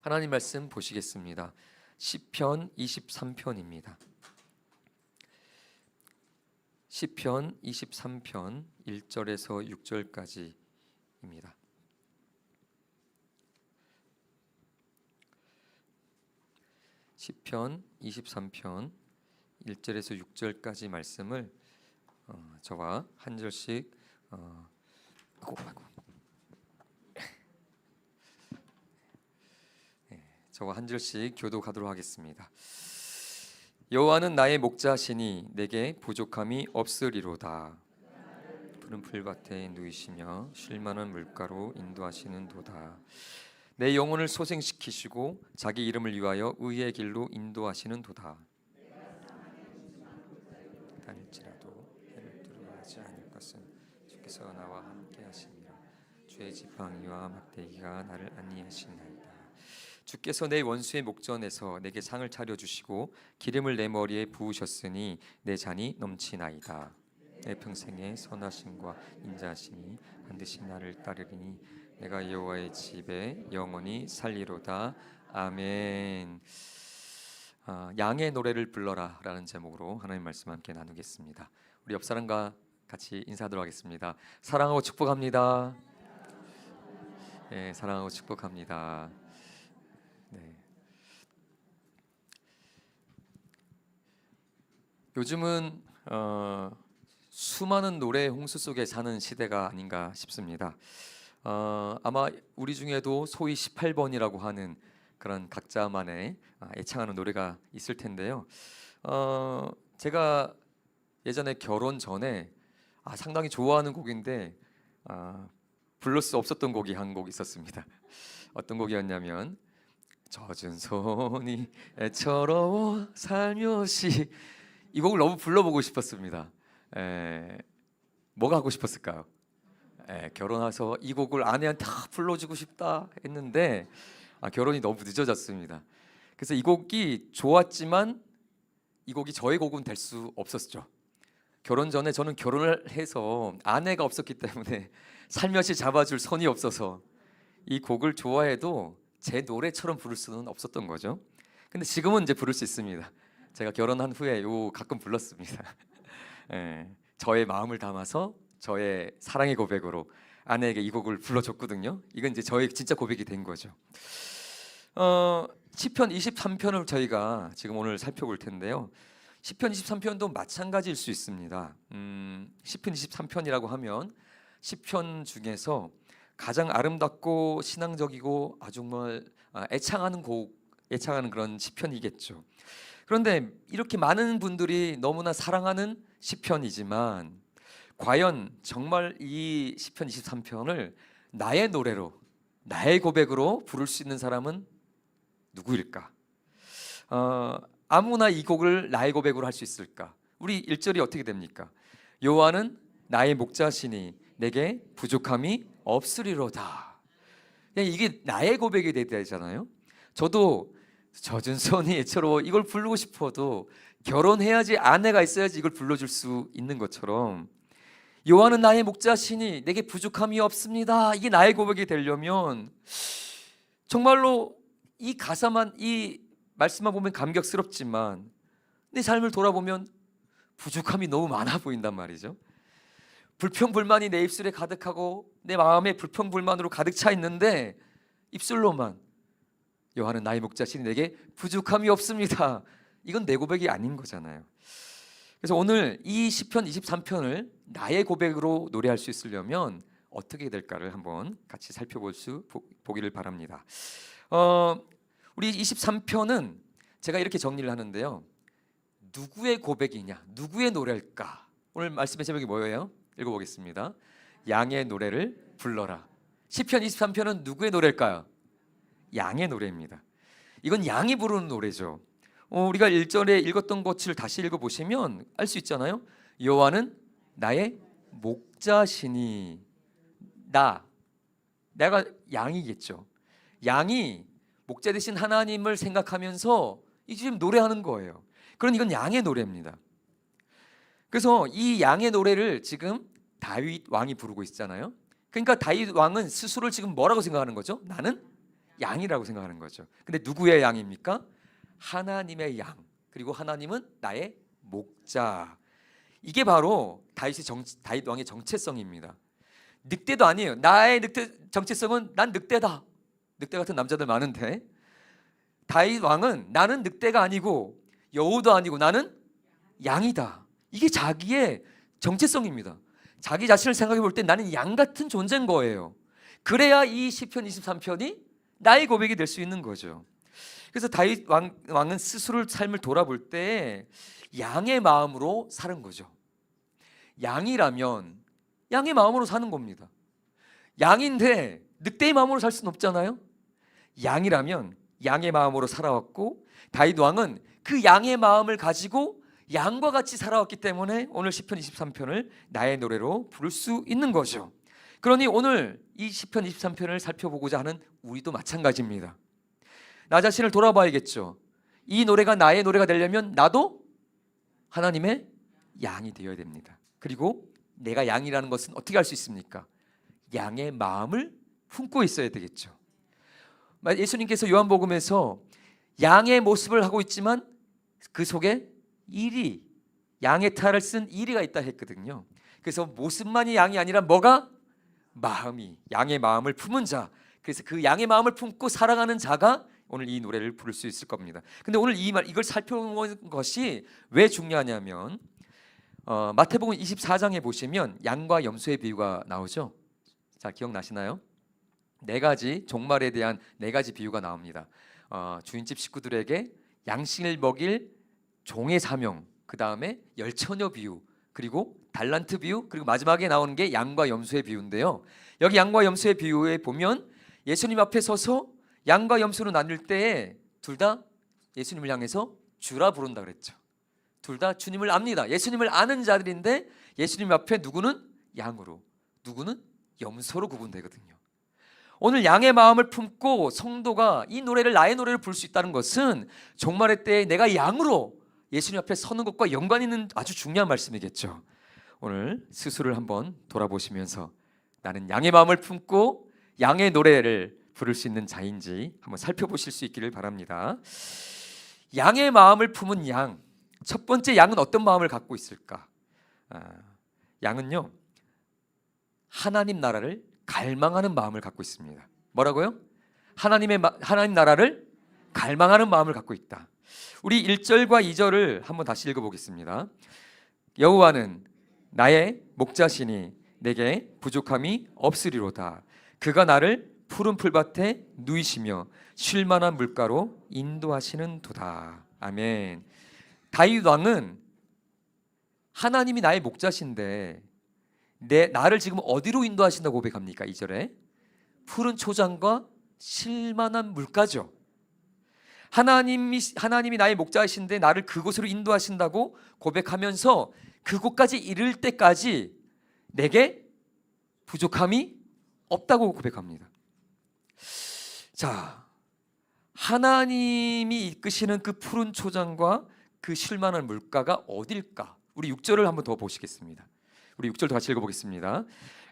하나님 말씀 보시겠습니다. 시편 23편입니다. 시편 23편 1절에서 6절까지입니다. 시편 23편 1절에서 6절까지 말씀을 저와 한 절씩 저와 한 절씩 교독하도록 하겠습니다. 여호와는 나의 목자시니 내게 부족함이 없으리로다. 푸른 풀밭에 누이시며 쉴 만한 물가로 인도하시는도다. 내 영혼을 소생시키시고 자기 이름을 위하여 의의 길로 인도하시는도다. 다닐지라도 해를 두려워하지 않을 것은 주께서 나와 함께 하심이라. 주의 지팡이와 막대기가 나를 안위하시나이다. 주께서 내 원수의 목전에서 내게 상을 차려주시고 기름을 내 머리에 부으셨으니 내 잔이 넘치나이다. 내 평생의 선하심과 인자하심이 반드시 나를 따르리니 내가 여호와의 집에 영원히 살리로다. 아멘. 양의 노래를 불러라 라는 제목으로 하나님 말씀 함께 나누겠습니다. 우리 옆 사람과 같이 인사하도록 하겠습니다. 사랑하고 축복합니다. 네, 사랑하고 축복합니다. 네. 요즘은 수많은 노래 홍수 속에 사는 시대가 아닌가 싶습니다. 아마 우리 중에도 소위 18번이라고 하는 그런 각자만의 애창하는 노래가 있을 텐데요. 제가 예전에 결혼 전에 상당히 좋아하는 곡인데 부를 수 없었던 곡이 한 곡 있었습니다. 어떤 곡이었냐면 젖은 손이 애처로워 살며시, 이 곡을 너무 불러보고 싶었습니다. 뭐가 하고 싶었을까요? 결혼해서 이 곡을 아내한테 다 불러주고 싶다 했는데 결혼이 너무 늦어졌습니다. 그래서 이 곡이 좋았지만 이 곡이 저의 곡은 될 수 없었죠. 결혼 전에 저는 결혼을 해서 아내가 없었기 때문에 살며시 잡아줄 손이 없어서 이 곡을 좋아해도 제 노래처럼 부를 수는 없었던 거죠. 근데 지금은 이제 부를 수 있습니다. 제가 결혼한 후에 가끔 불렀습니다. 저의 마음을 담아서 저의 사랑의 고백으로 아내에게 이 곡을 불러줬거든요. 이건 이제 저의 진짜 고백이 된 거죠. 시편 23편을 저희가 지금 오늘 살펴볼 텐데요. 시편 23편도 마찬가지일 수 있습니다. 시편 23편이라고 하면 시편 중에서 가장 아름답고 신앙적이고 아주 정말 애창하는 그런 시편이겠죠. 그런데 이렇게 많은 분들이 너무나 사랑하는 시편이지만 과연 정말 이 시편 23편을 나의 노래로, 나의 고백으로 부를 수 있는 사람은 누구일까? 아무나 이 곡을 나의 고백으로 할 수 있을까? 우리 1절이 어떻게 됩니까? 여호와는 나의 목자시니 내게 부족함이 없으리로다. 이게 나의 고백이 돼야 되잖아요. 저도 젖은 손이 애처로워 이걸 부르고 싶어도 결혼해야지, 아내가 있어야지 이걸 불러줄 수 있는 것처럼 여호와는 나의 목자시니 내게 부족함이 없습니다. 이게 나의 고백이 되려면 정말로 이 가사만, 이 말씀만 보면 감격스럽지만 내 삶을 돌아보면 부족함이 너무 많아 보인단 말이죠. 불평불만이 내 입술에 가득하고 내 마음에 불평불만으로 가득 차 있는데 입술로만 여호와는 나의 목자시니 내게 부족함이 없습니다. 이건 내 고백이 아닌 거잖아요. 그래서 오늘 이 시편 23편을 나의 고백으로 노래할 수 있으려면 어떻게 될까를 한번 같이 보기를 바랍니다. 우리 23편은 제가 이렇게 정리를 하는데요. 누구의 고백이냐, 누구의 노래일까? 오늘 말씀의 제목이 뭐예요? 읽어보겠습니다. 양의 노래를 불러라. 시편 23편은 누구의 노래일까요? 양의 노래입니다. 이건 양이 부르는 노래죠. 우리가 1절에 읽었던 것을 다시 읽어보시면 알 수 있잖아요. 여호와는 나의 목자시니, 내가 양이겠죠. 양이 목자 되신 하나님을 생각하면서 이 지금 노래하는 거예요. 그럼 이건 양의 노래입니다. 그래서 이 양의 노래를 지금 다윗 왕이 부르고 있잖아요. 그러니까 다윗 왕은 스스로를 지금 뭐라고 생각하는 거죠? 나는 양이라고 생각하는 거죠. 근데 누구의 양입니까? 하나님의 양. 그리고 하나님은 나의 목자. 이게 바로 다윗 왕의 정체성입니다. 늑대도 아니에요. 나의 정체성은 난 늑대다. 늑대 같은 남자들 많은데 다윗 왕은 나는 늑대가 아니고 여우도 아니고 나는 양이다. 이게 자기의 정체성입니다. 자기 자신을 생각해 볼 때 나는 양 같은 존재인 거예요. 그래야 이 시편 23편이 나의 고백이 될 수 있는 거죠. 그래서 다윗 왕은 스스로 삶을 돌아볼 때 양의 마음으로 사는 거죠. 양이라면 양의 마음으로 사는 겁니다. 양인데 늑대의 마음으로 살 수는 없잖아요. 양이라면 양의 마음으로 살아왔고 다윗 왕은 그 양의 마음을 가지고 양과 같이 살아왔기 때문에 오늘 시편 23편을 나의 노래로 부를 수 있는 거죠. 그러니 오늘 이 시편 23편을 살펴보고자 하는 우리도 마찬가지입니다. 나 자신을 돌아봐야겠죠. 이 노래가 나의 노래가 되려면 나도 하나님의 양이 되어야 됩니다. 그리고 내가 양이라는 것은 어떻게 알 수 있습니까? 양의 마음을 품고 있어야 되겠죠. 예수님께서 요한복음에서 양의 모습을 하고 있지만 그 속에 이리, 양의 탈을 쓴 이리가 있다 했거든요. 그래서 모습만이 양이 아니라 뭐가? 마음이, 양의 마음을 품은 자. 그래서 그 양의 마음을 품고 살아가는 자가 오늘 이 노래를 부를 수 있을 겁니다. 근데 오늘 이걸 살펴본 것이 왜 중요하냐면 마태복음 24장에 보시면 양과 염소의 비유가 나오죠. 자, 기억나시나요? 네 가지 종말에 대한 네 가지 비유가 나옵니다. 주인집 식구들에게 양식을 먹일 종의 사명, 그 다음에 열처녀 비유, 그리고 달란트 비유, 그리고 마지막에 나오는 게 양과 염소의 비유인데요. 여기 양과 염소의 비유에 보면 예수님 앞에 서서 양과 염소로 나눌 때에 둘 다 예수님을 향해서 주라 부른다 그랬죠. 둘 다 주님을 압니다. 예수님을 아는 자들인데 예수님 앞에 누구는 양으로, 누구는 염소로 구분되거든요. 오늘 양의 마음을 품고 성도가 이 노래를 나의 노래를 부를 수 있다는 것은 종말의 때에 내가 양으로 예수님 앞에 서는 것과 연관 있는 아주 중요한 말씀이겠죠. 오늘 스스로를 한번 돌아보시면서 나는 양의 마음을 품고 양의 노래를 부를 수 있는 자인지 한번 살펴보실 수 있기를 바랍니다. 양의 마음을 품은 양, 첫 번째 양은 어떤 마음을 갖고 있을까? 양은요, 하나님 나라를 갈망하는 마음을 갖고 있습니다. 뭐라고요? 하나님 나라를 갈망하는 마음을 갖고 있다. 우리 1절과 2절을 한번 다시 읽어보겠습니다. 여호와는 나의 목자시니 내게 부족함이 없으리로다. 그가 나를 푸른 풀밭에 누이시며 쉴 만한 물가로 인도하시는 도다. 아멘. 다윗 왕은 하나님이 나의 목자신데 나를 지금 어디로 인도하신다고 고백합니까? 2절에 푸른 초장과 쉴 만한 물가죠. 하나님이 나의 목자이신데 나를 그곳으로 인도하신다고 고백하면서 그곳까지 이를 때까지 내게 부족함이 없다고 고백합니다. 자, 하나님이 이끄시는 그 푸른 초장과 그 쉴만한 물가가 어딜까? 우리 6절을 한번 더 보시겠습니다. 우리 6절도 같이 읽어보겠습니다.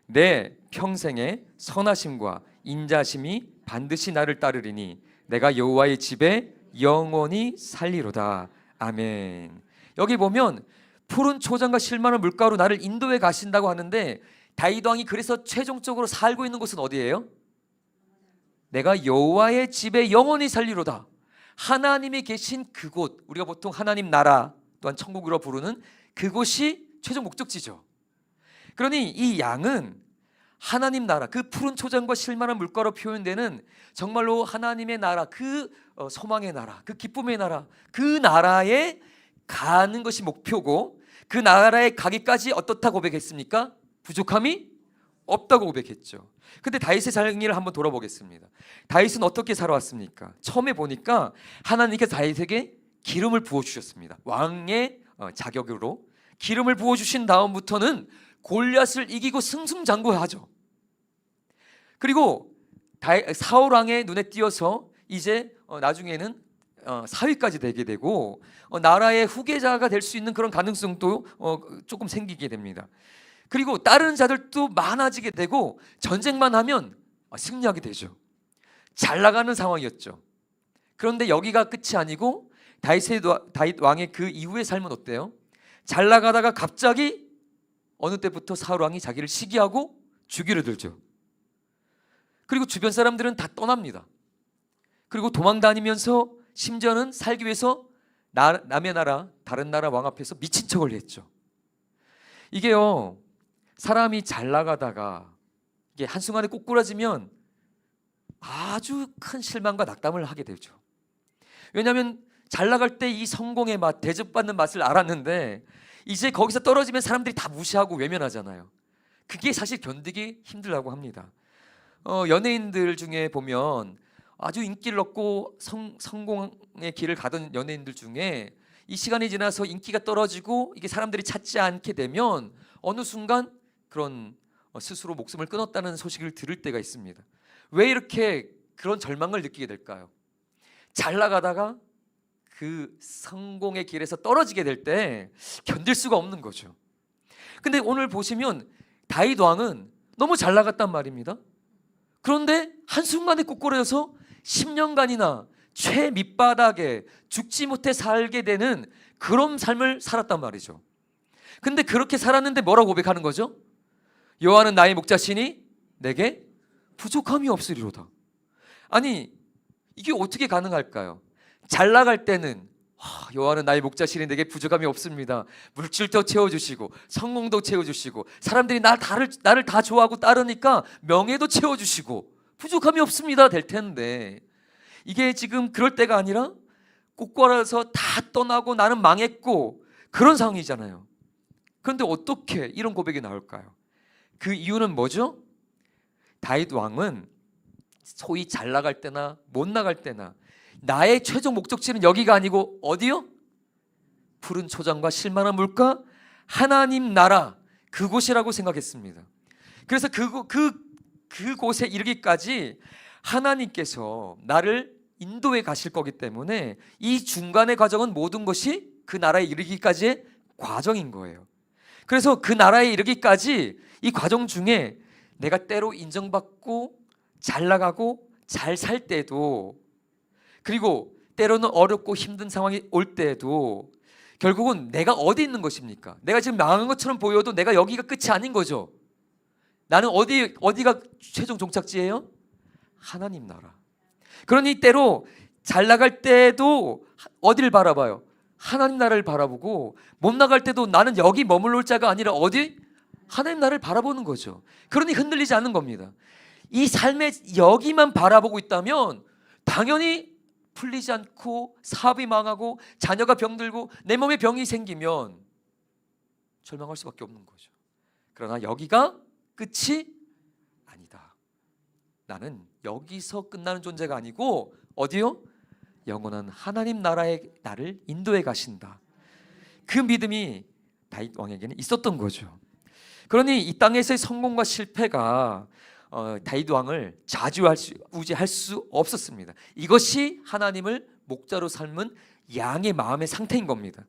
내 평생의 선하심과 인자심이 반드시 나를 따르리니 내가 여호와의 집에 영원히 살리로다. 아멘. 여기 보면 푸른 초장과 쉴만한 물가로 나를 인도해 가신다고 하는데 다윗 왕이 그래서 최종적으로 살고 있는 곳은 어디예요? 내가 여호와의 집에 영원히 살리로다. 하나님이 계신 그곳, 우리가 보통 하나님 나라 또한 천국으로 부르는 그곳이 최종 목적지죠. 그러니 이 양은 하나님 나라, 그 푸른 초장과 쉴만한 물가로 표현되는 정말로 하나님의 나라, 그 소망의 나라, 그 기쁨의 나라, 그 나라에 가는 것이 목표고 그 나라에 가기까지 어떻다 고백했습니까? 부족함이 없다고 고백했죠. 근데 다윗의 삶을 한번 돌아보겠습니다. 다윗은 어떻게 살아왔습니까? 처음에 보니까 하나님께서 다윗에게 기름을 부어주셨습니다. 왕의 자격으로 기름을 부어주신 다음부터는 골리앗을 이기고 승승장구하죠. 그리고 사울 왕의 눈에 띄어서 이제 나중에는 사위까지 되게 되고 나라의 후계자가 될 수 있는 그런 가능성도 조금 생기게 됩니다. 그리고 다른 자들도 많아지게 되고 전쟁만 하면 승리하게 되죠. 잘 나가는 상황이었죠. 그런데 여기가 끝이 아니고 다윗 왕의 그 이후의 삶은 어때요? 잘 나가다가 갑자기 어느 때부터 사울 왕이 자기를 시기하고 죽이려 들죠. 그리고 주변 사람들은 다 떠납니다. 그리고 도망 다니면서 심지어는 살기 위해서 남의 나라, 다른 나라 왕 앞에서 미친 척을 했죠. 이게요, 사람이 잘 나가다가 이게 한순간에 꼬꾸라지면 아주 큰 실망과 낙담을 하게 되죠. 왜냐하면 잘 나갈 때 이 성공의 맛, 대접받는 맛을 알았는데 이제 거기서 떨어지면 사람들이 다 무시하고 외면하잖아요. 그게 사실 견디기 힘들다고 합니다. 연예인들 중에 보면 아주 인기를 얻고 성공의 길을 가던 연예인들 중에 이 시간이 지나서 인기가 떨어지고 이게 사람들이 찾지 않게 되면 어느 순간 그런 스스로 목숨을 끊었다는 소식을 들을 때가 있습니다. 왜 이렇게 그런 절망을 느끼게 될까요? 잘 나가다가 그 성공의 길에서 떨어지게 될 때 견딜 수가 없는 거죠. 근데 오늘 보시면 다윗 왕은 너무 잘 나갔단 말입니다. 그런데 한순간에 꼬꾸라져서 10년간이나 최 밑바닥에 죽지 못해 살게 되는 그런 삶을 살았단 말이죠. 근데 그렇게 살았는데 뭐라고 고백하는 거죠? 여호와는 나의 목자시니 내게 부족함이 없으리로다. 아니, 이게 어떻게 가능할까요? 잘 나갈 때는 여호와는 나의 목자시니 내게 부족함이 없습니다. 물질도 채워주시고 성공도 채워주시고 사람들이 나를 다 좋아하고 따르니까 명예도 채워주시고 부족함이 없습니다 될 텐데, 이게 지금 그럴 때가 아니라 꼬꾸라서 다 떠나고 나는 망했고 그런 상황이잖아요. 그런데 어떻게 이런 고백이 나올까요? 그 이유는 뭐죠? 다윗 왕은 소위 잘 나갈 때나 못 나갈 때나 나의 최종 목적지는 여기가 아니고 어디요? 푸른 초장과 실만한 물가, 하나님 나라, 그곳이라고 생각했습니다. 그래서 그곳에 이르기까지 하나님께서 나를 인도해 가실 거기 때문에 이 중간의 과정은 모든 것이 그 나라에 이르기까지의 과정인 거예요. 그래서 그 나라에 이르기까지 이 과정 중에 내가 때로 인정받고 잘 나가고 잘 살 때도, 그리고 때로는 어렵고 힘든 상황이 올 때도 결국은 내가 어디 있는 것입니까? 내가 지금 망한 것처럼 보여도 내가 여기가 끝이 아닌 거죠. 나는 어디가 최종 종착지예요? 하나님 나라. 그러니 때로 잘 나갈 때도 어디를 바라봐요? 하나님 나라를 바라보고, 못 나갈 때도 나는 여기 머물러 자가 아니라 어디? 하나님 나라를 바라보는 거죠. 그러니 흔들리지 않는 겁니다. 이 삶에 여기만 바라보고 있다면 당연히 풀리지 않고 사업이 망하고 자녀가 병들고 내 몸에 병이 생기면 절망할 수밖에 없는 거죠. 그러나 여기가 끝이 아니다. 나는 여기서 끝나는 존재가 아니고 어디요? 영원한 하나님 나라에 나를 인도해 가신다. 그 믿음이 다윗 왕에게는 있었던 거죠. 그러니 이 땅에서의 성공과 실패가 다윗 왕을 좌지우지할 수 없었습니다. 이것이 하나님을 목자로 삶은 양의 마음의 상태인 겁니다.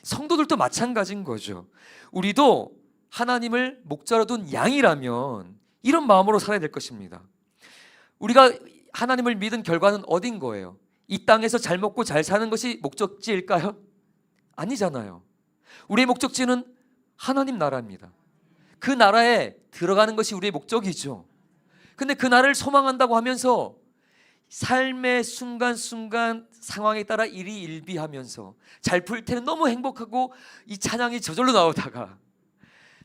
성도들도 마찬가지인 거죠. 우리도 하나님을 목자로 둔 양이라면 이런 마음으로 살아야 될 것입니다. 우리가 하나님을 믿은 결과는 어딘 거예요? 이 땅에서 잘 먹고 잘 사는 것이 목적지일까요? 아니잖아요. 우리의 목적지는 하나님 나라입니다. 그 나라에 들어가는 것이 우리의 목적이죠. 근데 그 나라를 소망한다고 하면서 삶의 순간순간 상황에 따라 일희일비하면서 잘 풀 때는 너무 행복하고 이 찬양이 저절로 나오다가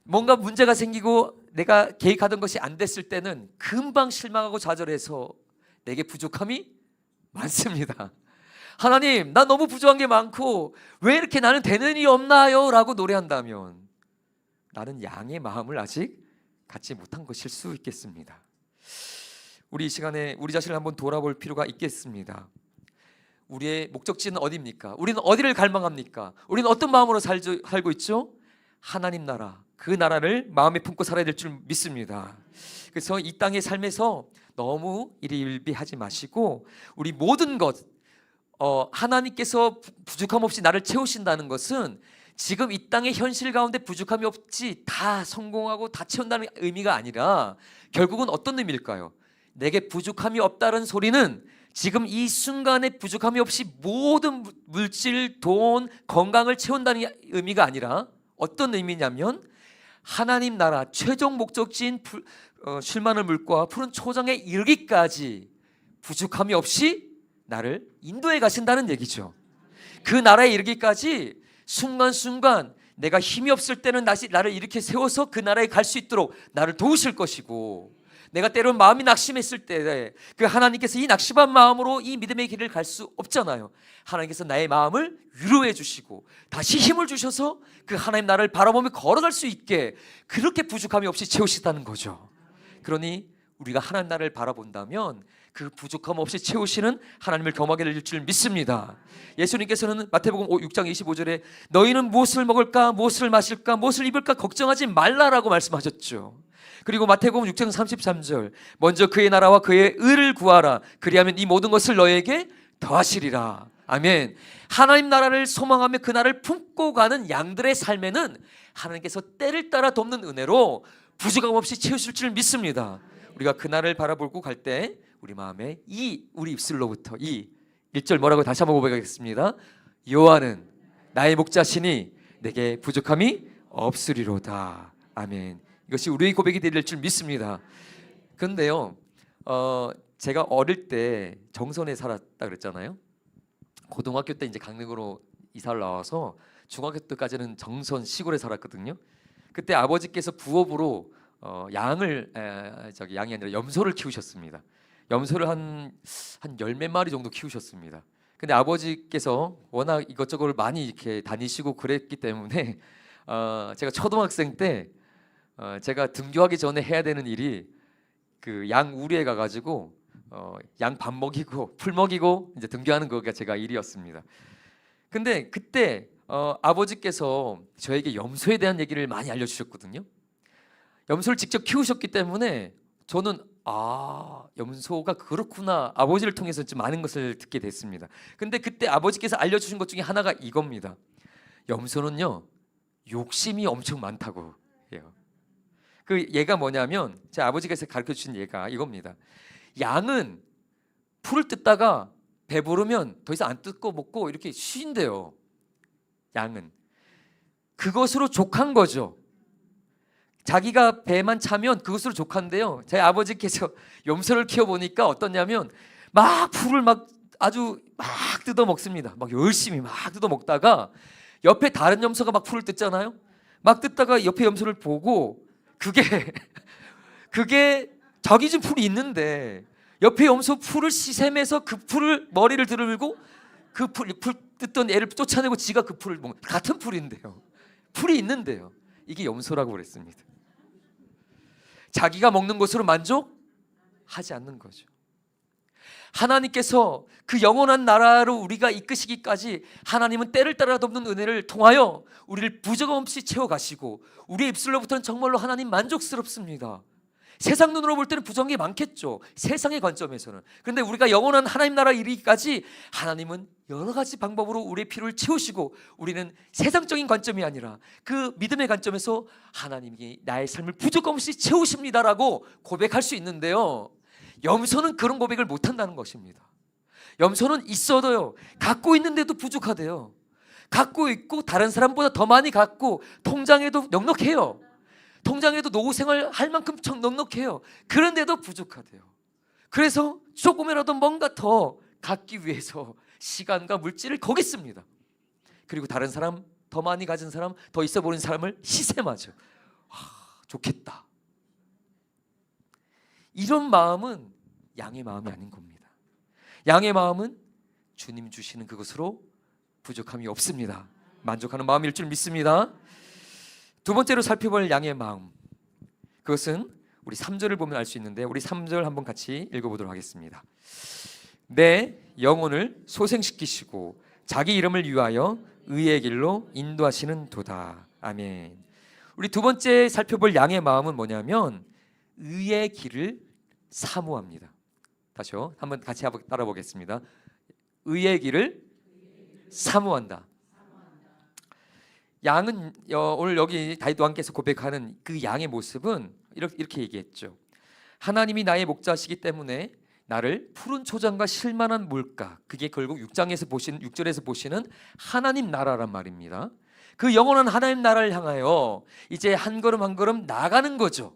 뭔가 문제가 생기고 내가 계획하던 것이 안 됐을 때는 금방 실망하고 좌절해서 내게 부족함이 많습니다. 하나님, 나 너무 부족한 게 많고 왜 이렇게 나는 되는 일이 없나요? 라고 노래한다면 나는 양의 마음을 아직 갖지 못한 것일 수 있겠습니다. 우리 이 시간에 우리 자신을 한번 돌아볼 필요가 있겠습니다. 우리의 목적지는 어디입니까? 우리는 어디를 갈망합니까? 우리는 어떤 마음으로 살고 있죠? 하나님 나라, 그 나라를 마음에 품고 살아야 될 줄 믿습니다. 그래서 이 땅의 삶에서 너무 일희일비하지 마시고 우리 모든 것 하나님께서 부족함 없이 나를 채우신다는 것은 지금 이 땅의 현실 가운데 부족함이 없이 다 성공하고 다 채운다는 의미가 아니라 결국은 어떤 의미일까요? 내게 부족함이 없다는 소리는 지금 이 순간에 부족함이 없이 모든 물질, 돈, 건강을 채운다는 의미가 아니라 어떤 의미냐면 하나님 나라 최종 목적지인 쉴만한 물과 푸른 초장에 이르기까지 부족함이 없이 나를 인도해 가신다는 얘기죠. 그 나라에 이르기까지 순간순간 내가 힘이 없을 때는 다시 나를 이렇게 세워서 그 나라에 갈 수 있도록 나를 도우실 것이고, 내가 때론 마음이 낙심했을 때 그 하나님께서 이 낙심한 마음으로 이 믿음의 길을 갈 수 없잖아요. 하나님께서 나의 마음을 위로해 주시고 다시 힘을 주셔서 그 하나님 나라를 바라보며 걸어갈 수 있게 그렇게 부족함이 없이 채우시다는 거죠. 그러니 우리가 하나님 나라를 바라본다면 그 부족함 없이 채우시는 하나님을 경험하게 될 줄 믿습니다. 예수님께서는 마태복음 6장 25절에 너희는 무엇을 먹을까, 무엇을 마실까, 무엇을 입을까 걱정하지 말라라고 말씀하셨죠. 그리고 마태복음 6장 33절 먼저 그의 나라와 그의 의를 구하라 그리하면 이 모든 것을 너희에게 더하시리라. 아멘. 하나님 나라를 소망하며 그 나라를 품고 가는 양들의 삶에는 하나님께서 때를 따라 돕는 은혜로 부족함 없이 채우실 줄 믿습니다. 우리가 그 나라를 바라보고 갈 때 우리 마음에 우리 입술로부터 1절 뭐라고 다시 한번 고백하겠습니다. 여호와는 나의 목자시니 내게 부족함이 없으리로다. 아멘. 이것이 우리의 고백이 될 줄 믿습니다. 그런데요, 제가 어릴 때 정선에 살았다 그랬잖아요. 고등학교 때 이제 강릉으로 이사를 나와서 중학교 때까지는 정선 시골에 살았거든요. 그때 아버지께서 부업으로 양이 아니라 염소를 키우셨습니다. 염소를 한 열 몇 마리 정도 키우셨습니다. 근데 아버지께서 워낙 이것저것을 많이 이렇게 다니시고 그랬기 때문에 제가 초등학생 때 제가 등교하기 전에 해야 되는 일이 그 양 우리에 가가지고 양 밥 먹이고 풀 먹이고 이제 등교하는 거가 제가 일이었습니다. 근데 그때 아버지께서 저에게 염소에 대한 얘기를 많이 알려주셨거든요. 염소를 직접 키우셨기 때문에 저는 염소가 그렇구나, 아버지를 통해서 좀 많은 것을 듣게 됐습니다. 근데 그때 아버지께서 알려주신 것 중에 하나가 이겁니다. 염소는요 욕심이 엄청 많다고 해요. 그 얘가 뭐냐면 제 아버지께서 가르쳐 주신 얘가 이겁니다. 양은 풀을 뜯다가 배부르면 더 이상 안 뜯고 먹고 이렇게 쉰대요. 양은 그것으로 족한 거죠. 자기가 배만 차면 그것으로 족한데요. 제 아버지께서 염소를 키워보니까 어떠냐면 막 풀을 아주 뜯어 먹습니다. 막 열심히 막 뜯어 먹다가 옆에 다른 염소가 막 풀을 뜯잖아요. 막 뜯다가 옆에 염소를 보고 그게 자기 집 풀이 있는데 옆에 염소 풀을 시샘해서 그 풀을 머리를 들고 그 풀 뜯던 애를 쫓아내고 지가 그 풀을 먹는, 같은 풀인데요. 풀이 있는데요. 이게 염소라고 그랬습니다. 자기가 먹는 것으로 만족하지 않는 거죠. 하나님께서 그 영원한 나라로 우리가 이끄시기까지 하나님은 때를 따라 돕는 은혜를 통하여 우리를 부족함 없이 채워가시고 우리의 입술로부터는 정말로 하나님 만족스럽습니다. 세상 눈으로 볼 때는 부정이 많겠죠. 세상의 관점에서는. 그런데 우리가 영원한 하나님 나라 이르기까지 하나님은 여러 가지 방법으로 우리의 필요를 채우시고 우리는 세상적인 관점이 아니라 그 믿음의 관점에서 하나님이 나의 삶을 부족함 없이 채우십니다라고 고백할 수 있는데요. 염소는 그런 고백을 못한다는 것입니다. 염소는 있어도요 갖고 있는데도 부족하대요. 갖고 있고 다른 사람보다 더 많이 갖고 통장에도 넉넉해요. 통장에도 노후 생활 할 만큼 넉넉해요. 그런데도 부족하대요. 그래서 조금이라도 뭔가 더 갖기 위해서 시간과 물질을 거기 씁니다. 그리고 다른 사람, 더 많이 가진 사람, 더 있어 보이는 사람을 시샘하죠. 좋겠다. 이런 마음은 양의 마음이 아닌 겁니다. 양의 마음은 주님 주시는 그것으로 부족함이 없습니다. 만족하는 마음일 줄 믿습니다. 두 번째로 살펴볼 양의 마음, 그것은 우리 3절을 보면 알 수 있는데 우리 3절 한번 같이 읽어보도록 하겠습니다. 내 영혼을 소생시키시고 자기 이름을 위하여 의의 길로 인도하시는 도다. 아멘. 우리 두 번째 살펴볼 양의 마음은 뭐냐면 의의 길을 사모합니다. 다시요, 한번 같이 따라 보겠습니다. 의의 길을 사모한다. 양은 오늘 여기 다윗 왕께서 고백하는 그 양의 모습은 이렇게 얘기했죠. 하나님이 나의 목자시기 때문에 나를 푸른 초장과 쉴만한 물가, 그게 결국 6절에서 보시는 하나님 나라란 말입니다. 그 영원한 하나님 나라를 향하여 이제 한 걸음 한 걸음 나가는 거죠.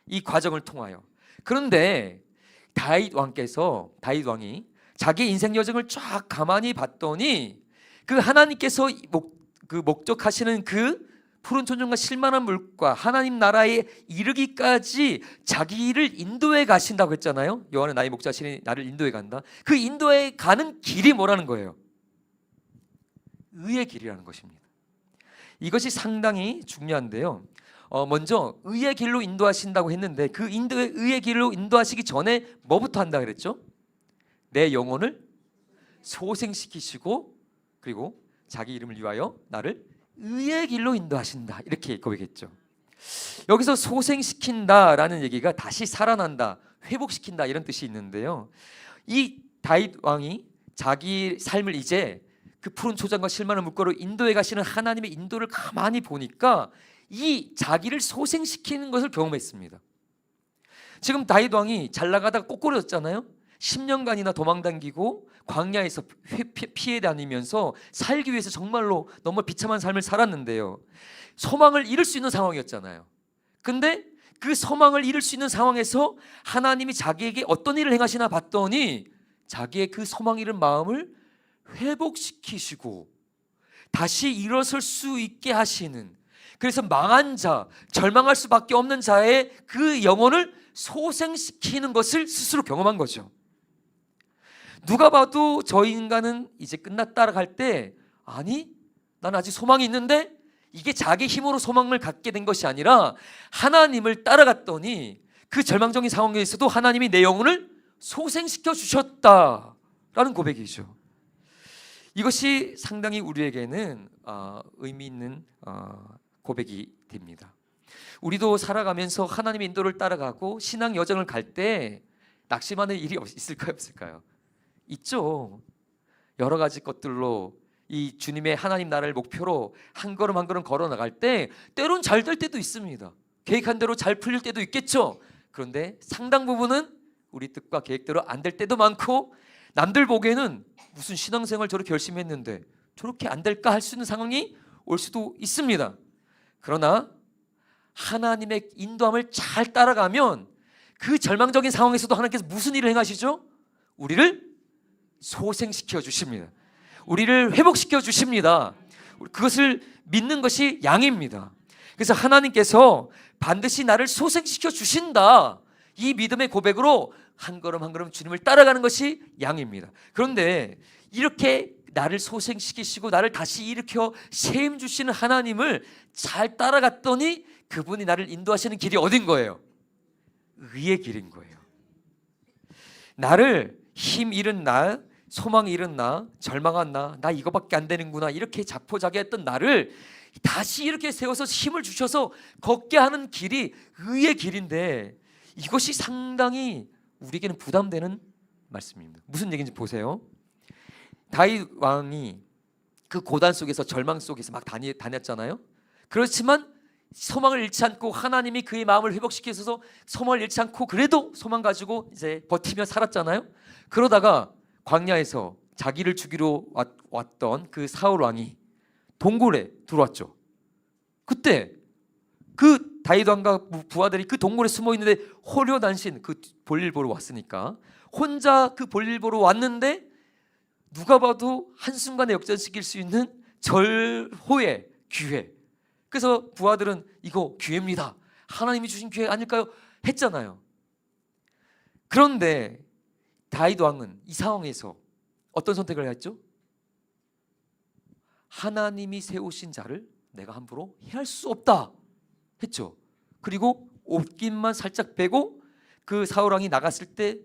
이 과정을 통하여. 그런데 다윗 왕이 자기 인생 여정을 쫙 가만히 봤더니 그 하나님께서 목적하시는 그 푸른 초장과 쉴만한 물과 하나님 나라에 이르기까지 자기를 인도해 가신다고 했잖아요. 여호와는 나의 목자시니 나를 인도해 간다. 그 인도해 가는 길이 뭐라는 거예요? 의의 길이라는 것입니다. 이것이 상당히 중요한데요. 먼저 의의 길로 인도하신다고 했는데 그 의의 길로 인도하시기 전에 뭐부터 한다 그랬죠? 내 영혼을 소생시키시고 그리고 자기 이름을 위하여 나를 의의 길로 인도하신다, 이렇게 고백했죠. 여기서 소생시킨다라는 얘기가 다시 살아난다, 회복시킨다 이런 뜻이 있는데요. 이 다윗 왕이 자기 삶을 이제 그 푸른 초장과 쉴만한 물가로 인도해 가시는 하나님의 인도를 가만히 보니까 이 자기를 소생시키는 것을 경험했습니다. 지금 다윗 왕이 잘 나가다가 꼬꾸라졌잖아요. 10년간이나 도망다니고 광야에서 피해 다니면서 살기 위해서 정말로 너무 비참한 삶을 살았는데요. 소망을 잃을 수 있는 상황이었잖아요. 근데 그 소망을 잃을 수 있는 상황에서 하나님이 자기에게 어떤 일을 행하시나 봤더니 자기의 그 소망 잃은 마음을 회복시키시고 다시 일어설 수 있게 하시는, 그래서 망한 자, 절망할 수밖에 없는 자의 그 영혼을 소생시키는 것을 스스로 경험한 거죠. 누가 봐도 저 인간은 이제 끝났다라고 할 때, 아니 난 아직 소망이 있는데, 이게 자기 힘으로 소망을 갖게 된 것이 아니라 하나님을 따라갔더니 그 절망적인 상황에서도 하나님이 내 영혼을 소생시켜 주셨다라는 고백이죠. 이것이 상당히 우리에게는 의미 있는 고백이 됩니다. 우리도 살아가면서 하나님의 인도를 따라가고 신앙 여정을 갈 때 낙심하는 일이 있을까요, 없을까요? 있죠. 여러 가지 것들로 이 주님의 하나님 나라를 목표로 한 걸음 한 걸음 걸어 나갈 때 때론 잘 될 때도 있습니다. 계획한 대로 잘 풀릴 때도 있겠죠. 그런데 상당 부분은 우리 뜻과 계획대로 안 될 때도 많고, 남들 보기에는 무슨 신앙생활 저렇게 열심히 했는데 저렇게 안 될까 할 수 있는 상황이 올 수도 있습니다. 그러나 하나님의 인도함을 잘 따라가면 그 절망적인 상황에서도 하나님께서 무슨 일을 행하시죠? 우리를 소생시켜 주십니다. 우리를 회복시켜 주십니다. 그것을 믿는 것이 양입니다. 그래서 하나님께서 반드시 나를 소생시켜 주신다, 이 믿음의 고백으로 한 걸음 한 걸음 주님을 따라가는 것이 양입니다. 그런데 이렇게 나를 소생시키시고 나를 다시 일으켜 세임 주시는 하나님을 잘 따라갔더니 그분이 나를 인도하시는 길이 어딘 거예요? 의의 길인 거예요. 나를 힘 잃은 나, 소망 잃은 나, 절망한 나 이거밖에 안 되는구나 이렇게 자포자기했던 나를 다시 이렇게 세워서 힘을 주셔서 걷게 하는 길이 의의 길인데, 이것이 상당히 우리에게는 부담되는 말씀입니다. 무슨 얘기인지 보세요. 다윗 왕이 그 고단 속에서 절망 속에서 막 다녔잖아요. 그렇지만 소망을 잃지 않고 하나님이 그의 마음을 회복시키셔서 소망을 잃지 않고 그래도 소망 가지고 이제 버티며 살았잖아요. 그러다가 광야에서 자기를 죽이러 왔던 그 사울 왕이 동굴에 들어왔죠. 그때 그 다윗 왕과 부하들이 그 동굴에 숨어 있는데 호련단신 그 볼일 보러 왔으니까 혼자 그 볼일 보러 왔는데 누가 봐도 한순간에 역전시킬 수 있는 절호의 기회. 그래서 부하들은 이거 기회입니다, 하나님이 주신 기회 아닐까요? 했잖아요. 그런데 다윗 왕은 이 상황에서 어떤 선택을 했죠? 하나님이 세우신 자를 내가 함부로 해할 수 없다 했죠. 그리고 옷깃만 살짝 빼고 그 사울 왕이 나갔을 때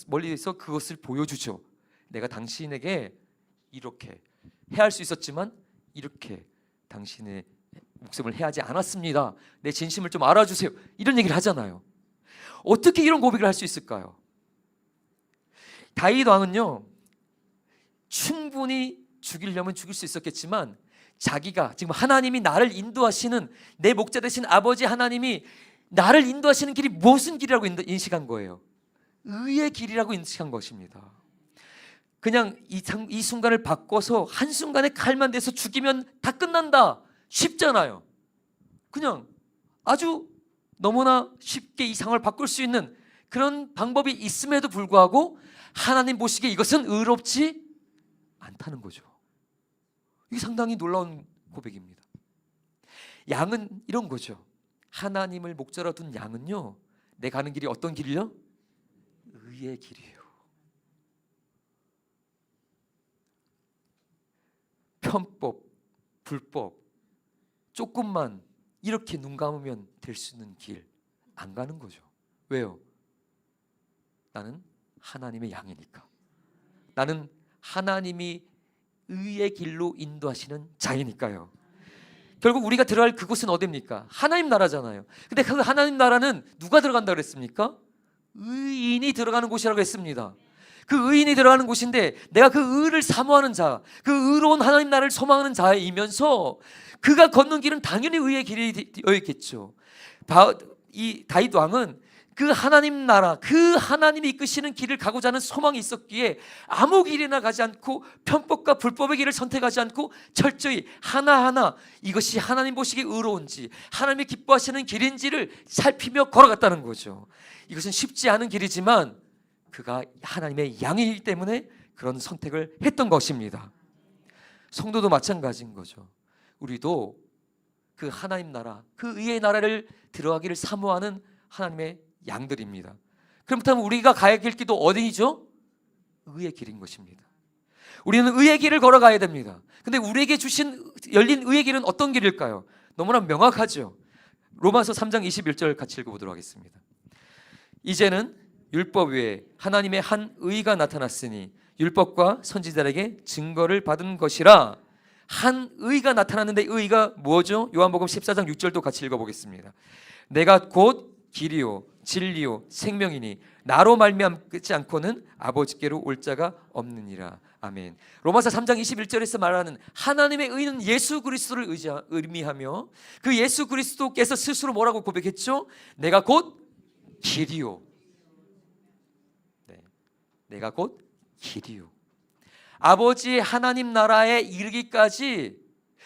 멀리서 그것을 보여주죠. 내가 당신에게 이렇게 해할 수 있었지만 이렇게 당신의 목숨을 해하지 않았습니다. 내 진심을 좀 알아주세요. 이런 얘기를 하잖아요. 어떻게 이런 고백을 할 수 있을까요? 다윗 왕은요, 충분히 죽이려면 죽일 수 있었겠지만 자기가 지금 하나님이 나를 인도하시는 내 목자 되신 아버지 하나님이 나를 인도하시는 길이 무슨 길이라고 인식한 거예요? 의의 길이라고 인식한 것입니다. 그냥 이 순간을 바꿔서 한순간에 칼만 대서 죽이면 다 끝난다, 쉽잖아요. 그냥 아주 너무나 쉽게 이 상황을 바꿀 수 있는 그런 방법이 있음에도 불구하고 하나님 보시기에 이것은 의롭지 않다는 거죠. 이게 상당히 놀라운 고백입니다. 양은 이런 거죠. 하나님을 목자로 둔 양은요, 내 가는 길이 어떤 길이요? 의의 길이에요. 편법, 불법, 조금만 이렇게 눈 감으면 될 수 있는 길 안 가는 거죠. 왜요? 나는 하나님의 양이니까. 나는 하나님이 의의 길로 인도하시는 자이니까요. 결국 우리가 들어갈 그곳은 어디입니까? 하나님 나라잖아요. 근데 그 하나님 나라는 누가 들어간다 그랬습니까? 의인이 들어가는 곳이라고 했습니다. 그 의인이 들어가는 곳인데 내가 그 의를 사모하는 자, 그 의로운 하나님 나라를 소망하는 자이면서 그가 걷는 길은 당연히 의의 길이었겠죠. 이 다윗 왕은 그 하나님 나라, 그 하나님이 이끄시는 길을 가고자 하는 소망이 있었기에 아무 길이나 가지 않고 편법과 불법의 길을 선택하지 않고 철저히 하나하나 이것이 하나님 보시기에 의로운지 하나님이 기뻐하시는 길인지를 살피며 걸어갔다는 거죠. 이것은 쉽지 않은 길이지만 그가 하나님의 양이기 때문에 그런 선택을 했던 것입니다. 성도도 마찬가지인 거죠. 우리도 그 하나님 나라, 그 의의 나라를 들어가기를 사모하는 하나님의 양들입니다. 그렇다면 우리가 가야 할 길도 어디죠? 의의 길인 것입니다. 우리는 의의 길을 걸어가야 됩니다. 근데 우리에게 주신 열린 의의 길은 어떤 길일까요? 너무나 명확하죠. 로마서 3장 21절 같이 읽어보도록 하겠습니다. 이제는 율법 외에 하나님의 한 의가 나타났으니 율법과 선지자에게 증거를 받은 것이라. 한 의가 나타났는데 의가 뭐죠? 요한복음 14장 6절도 같이 읽어보겠습니다. 내가 곧 길이요 진리요 생명이니 나로 말미암지 않고는 아버지께로 올 자가 없느니라. 아멘. 로마서 3장 21절에서 말하는 하나님의 의는 예수 그리스도를 의미하며 그 예수 그리스도께서 스스로 뭐라고 고백했죠? 내가 곧 길이요. 네. 내가 곧 길이요. 아버지 하나님 나라에 이르기까지,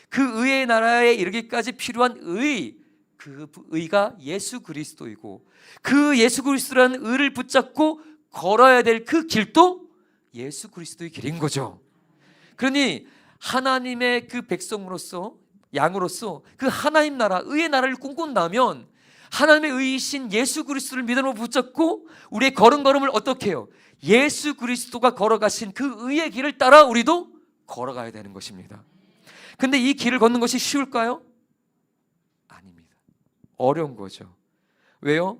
그 의의 나라에 이르기까지 필요한 의, 그 의가 예수 그리스도이고 그 예수 그리스도라는 의를 붙잡고 걸어야 될 그 길도 예수 그리스도의 길인 거죠. 그러니 하나님의 그 백성으로서, 양으로서 그 하나님 나라, 의의 나라를 꿈꾼다면 하나님의 의이신 예수 그리스도를 믿음으로 붙잡고 우리의 걸음걸음을 어떻게 해요? 예수 그리스도가 걸어가신 그 의의 길을 따라 우리도 걸어가야 되는 것입니다. 근데 이 길을 걷는 것이 쉬울까요? 아닙니다. 어려운 거죠. 왜요?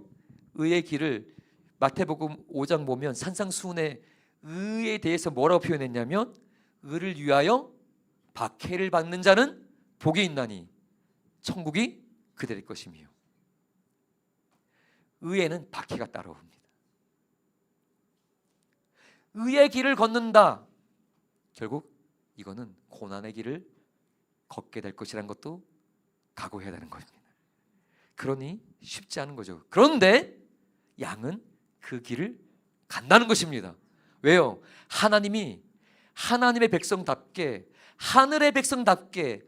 의의 길을 마태복음 5장 보면 산상수훈의 의에 대해서 뭐라고 표현했냐면 의를 위하여 박해를 받는 자는 복이 있나니 천국이 그들의 것이며. 의에는 박해가 따라옵니다. 의의 길을 걷는다. 결국 이거는 고난의 길을 걷게 될 것이라는 것도 각오해야 되는 겁니다. 그러니 쉽지 않은 거죠. 그런데 양은 그 길을 간다는 것입니다. 왜요? 하나님이 하나님의 백성답게, 하늘의 백성답게,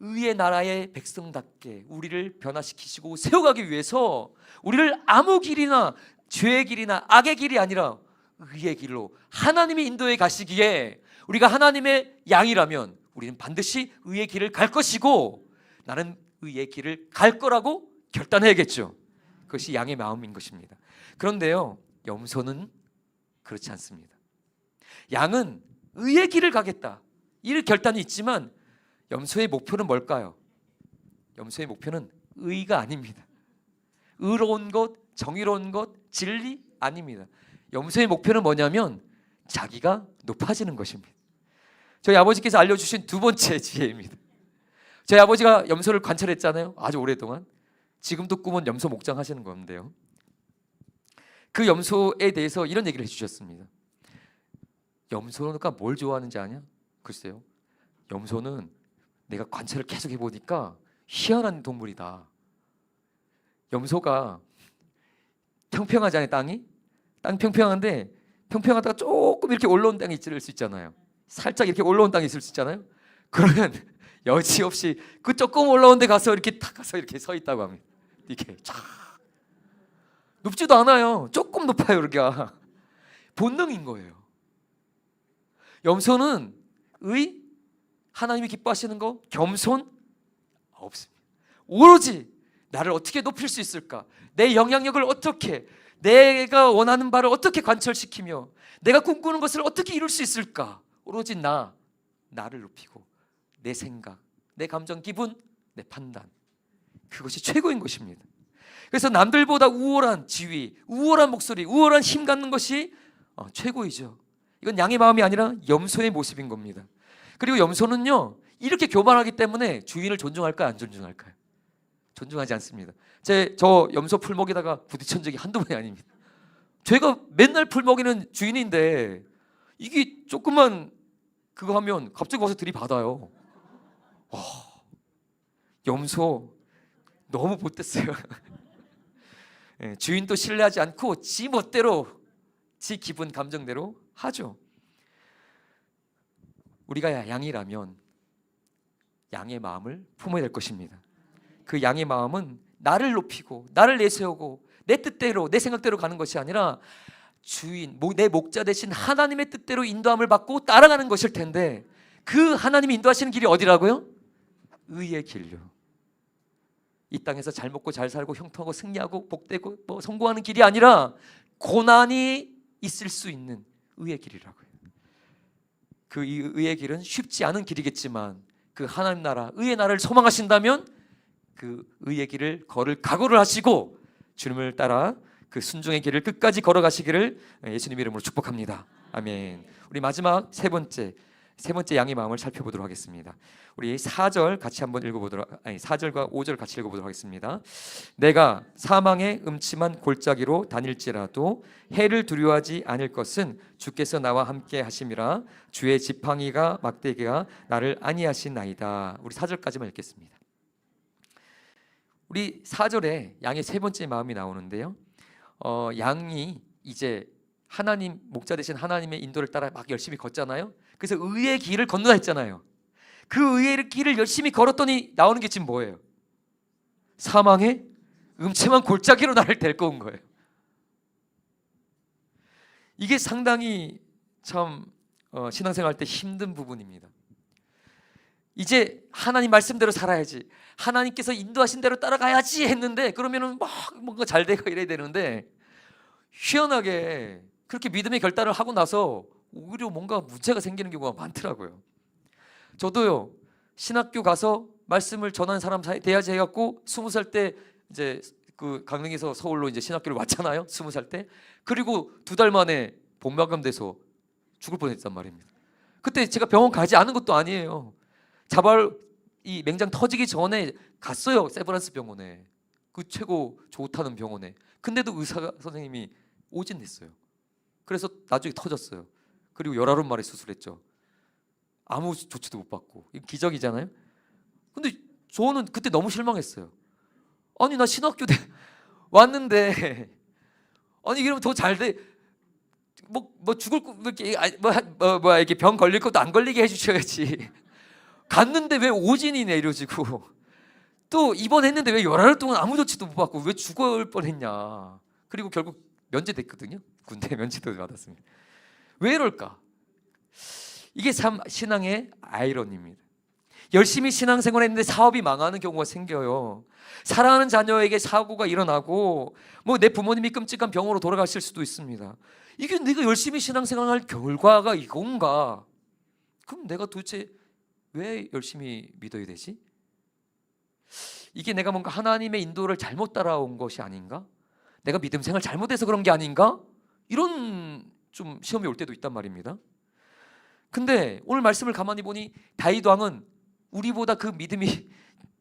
의의 나라의 백성답게 우리를 변화시키시고 세워가기 위해서 우리를 아무 길이나 죄의 길이나 악의 길이 아니라 의의 길로 하나님이 인도해 가시기에 우리가 하나님의 양이라면 우리는 반드시 의의 길을 갈 것이고 나는 의의 길을 갈 거라고 결단해야겠죠. 그것이 양의 마음인 것입니다. 그런데요, 염소는 그렇지 않습니다. 양은 의의 길을 가겠다, 이 결단이 있지만 염소의 목표는 뭘까요? 염소의 목표는 의가 아닙니다. 의로운 것, 정의로운 것, 진리 아닙니다. 염소의 목표는 뭐냐면 자기가 높아지는 것입니다. 저희 아버지께서 알려주신 두 번째 지혜입니다. 저희 아버지가 염소를 관찰했잖아요, 아주 오랫동안. 지금도 꿈은 염소 목장 하시는 건데요, 그 염소에 대해서 이런 얘기를 해주셨습니다. 염소가 뭘 좋아하는지 아냐? 글쎄요, 염소는 내가 관찰을 계속 해보니까 희한한 동물이다. 염소가 평평하지 않아요? 땅이 평평한데 평평하다가 조금 이렇게 올라온 땅이 있을 수 있잖아요. 살짝 이렇게 올라온 땅이 있을 수 있잖아요. 그러면 여지없이 그 조금 올라온 데 가서 이렇게 탁 가서 이렇게 서 있다고 합니다. 이렇게 쫙 높지도 않아요. 조금 높아요. 여기가 본능인 거예요. 염소는 하나님이 기뻐하시는 거 겸손 없습니다. 오로지 나를 어떻게 높일 수 있을까? 내 영향력을 어떻게, 내가 원하는 바를 어떻게 관철시키며 내가 꿈꾸는 것을 어떻게 이룰 수 있을까? 오로지 나를 높이고 내 생각, 내 감정, 기분, 내 판단, 그것이 최고인 것입니다. 그래서 남들보다 우월한 지위, 우월한 목소리, 우월한 힘 갖는 것이 최고이죠. 이건 양의 마음이 아니라 염소의 모습인 겁니다. 그리고 염소는요, 이렇게 교만하기 때문에 주인을 존중할까요? 안 존중할까요? 존중하지 않습니다. 저 염소 풀먹이다가 부딪힌 적이 한두 번이 아닙니다. 제가 맨날 풀먹이는 주인인데 이게 조금만 그거 하면 갑자기 와서 들이받아요. 염소 너무 못됐어요. 주인도 신뢰하지 않고 지 멋대로, 지 기분 감정대로 하죠. 우리가 양이라면 양의 마음을 품어야 될 것입니다. 그 양의 마음은 나를 높이고 나를 내세우고 내 뜻대로, 내 생각대로 가는 것이 아니라 주인, 내 목자 되신 하나님의 뜻대로 인도함을 받고 따라가는 것일 텐데, 그 하나님이 인도하시는 길이 어디라고요? 의의 길요. 이 땅에서 잘 먹고 잘 살고 형통하고 승리하고 복되고 성공하는 길이 아니라 고난이 있을 수 있는 의의 길이라고요. 그 의의 길은 쉽지 않은 길이겠지만 그 하나님 나라, 의의 나라를 소망하신다면 그 의의 길을 걸을 각오를 하시고 주님을 따라 그 순종의 길을 끝까지 걸어가시기를 예수님 이름으로 축복합니다. 아멘. 우리 마지막 세 번째 양의 마음을 살펴보도록 하겠습니다. 우리 4절 같이 한번 읽어보도록, 4절과 5절 같이 읽어보도록 하겠습니다. 내가 사망의 음침한 골짜기로 다닐지라도 해를 두려워하지 않을 것은 주께서 나와 함께 하심이라. 주의 지팡이가 막대기가 나를 안위하시나이다. 우리 4절까지만 읽겠습니다. 우리 4절에 양의 세 번째 마음이 나오는데요, 양이 이제 하나님, 목자 되신 하나님의 인도를 따라 막 열심히 걷잖아요. 그래서 의의 길을 건너다 했잖아요. 그 의의 길을 열심히 걸었더니 나오는 게 지금 뭐예요? 사망의 음침한 골짜기로 나를 데리고 온 거예요. 이게 상당히 참 신앙생활 때 힘든 부분입니다. 이제 하나님 말씀대로 살아야지, 하나님께서 인도하신 대로 따라가야지 했는데, 그러면은 막 뭔가 잘 되고 이래야 되는데, 희한하게 그렇게 믿음의 결단을 하고 나서 오히려 뭔가 문제가 생기는 경우가 많더라고요. 저도요, 신학교 가서 말씀을 전하는 사람 돼야지 해갖고 20살 때 이제 그 강릉에서 서울로 이제 신학교를 왔잖아요. 20살 때. 그리고 2달 만에 복막염 돼서 죽을 뻔했단 말입니다. 그때 제가 병원 가지 않은 것도 아니에요. 자발 이 맹장 터지기 전에 갔어요. 세브란스 병원에, 그 최고 좋다는 병원에. 근데도 의사 선생님이 오진했어요. 그래서 나중에 터졌어요. 그리고 열아홉마리 수술했죠. 아무 조치도 못 받고. 이거 기적이잖아요. 근데 저는 그때 너무 실망했어요. 아니 나 신학교 왔는데 아니 이러면 더 잘 돼. 뭐 죽을 뭐 이렇게 병 걸릴 것도 안 걸리게 해주셔야지. 갔는데 왜 오진이 내려지고 또 입원했는데 왜 열흘 동안 아무 조치도 못 받고 왜 죽을 뻔했냐. 그리고 결국 면제됐거든요. 군대 면제도 받았습니다. 왜 이럴까? 이게 참 신앙의 아이러니입니다. 열심히 신앙생활했는데 사업이 망하는 경우가 생겨요. 사랑하는 자녀에게 사고가 일어나고 뭐 내 부모님이 끔찍한 병으로 돌아가실 수도 있습니다. 이게 내가 열심히 신앙생활할 결과가 이건가? 그럼 내가 도대체 왜 열심히 믿어야 되지? 이게 내가 뭔가 하나님의 인도를 잘못 따라온 것이 아닌가? 내가 믿음 생활 잘못해서 그런 게 아닌가? 이런 좀 시험이 올 때도 있단 말입니다. 근데 오늘 말씀을 가만히 보니 다윗 왕은 우리보다 그 믿음이